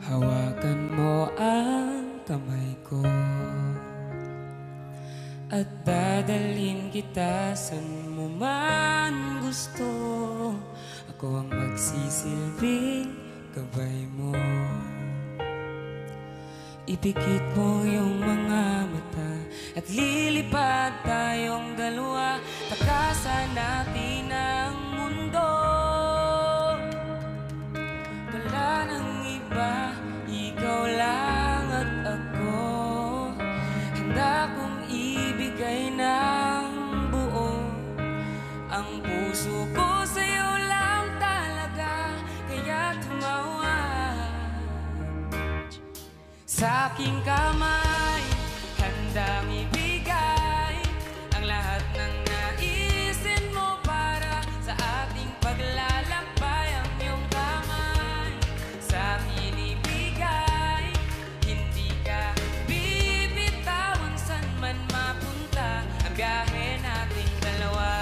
Hawakan mo ang kamay ko at dadalhin kita saan mo man gusto. Ako ang magsisilbing gabay mo. Ipikit mo yung mga mata at lilipad tayong dalawa. Takasan natin ang mundo. Wala nang iba, ikaw lang at ako. Handa kong ibigay ng buo ang puso ko sa'yo lang talaga. Kaya tumawag sa aking kamay, handang ibigay ang lahat ng naisin mo para sa ating paglalakbay. Ang iyong kamay sa akin ibigay, hindi ka bibitawan saan man mapunta ang biyahe nating dalawa.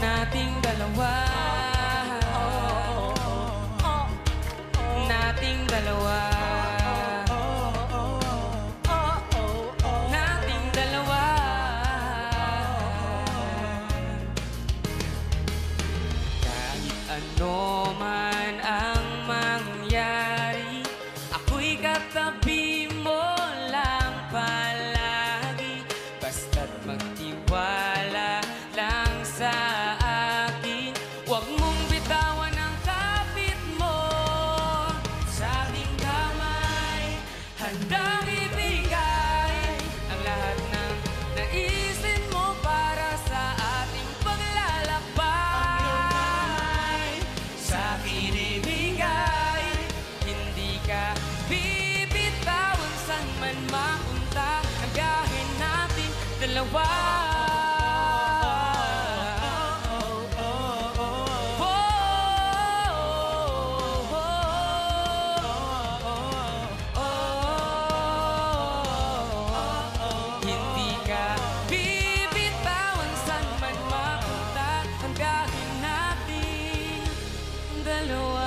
Nating dalawa. Nating dalawa. Nating dalawa. Kahit ano man ang mangyari, ako'y katabi mo lang palagi. Basta't magtiwala lang sa akin. Huwag mong bitawan ang kapit mo. Sa aking kamay, handang ibigay ang lahat ng naisin mo para sa ating paglalakbay. Sa akin ibigay, hindi ka bibitawan saan man mapunta ang biyahe natin dalawa. Hindi ka bibitawan saan man mapunta ang biyahe natin dalawa.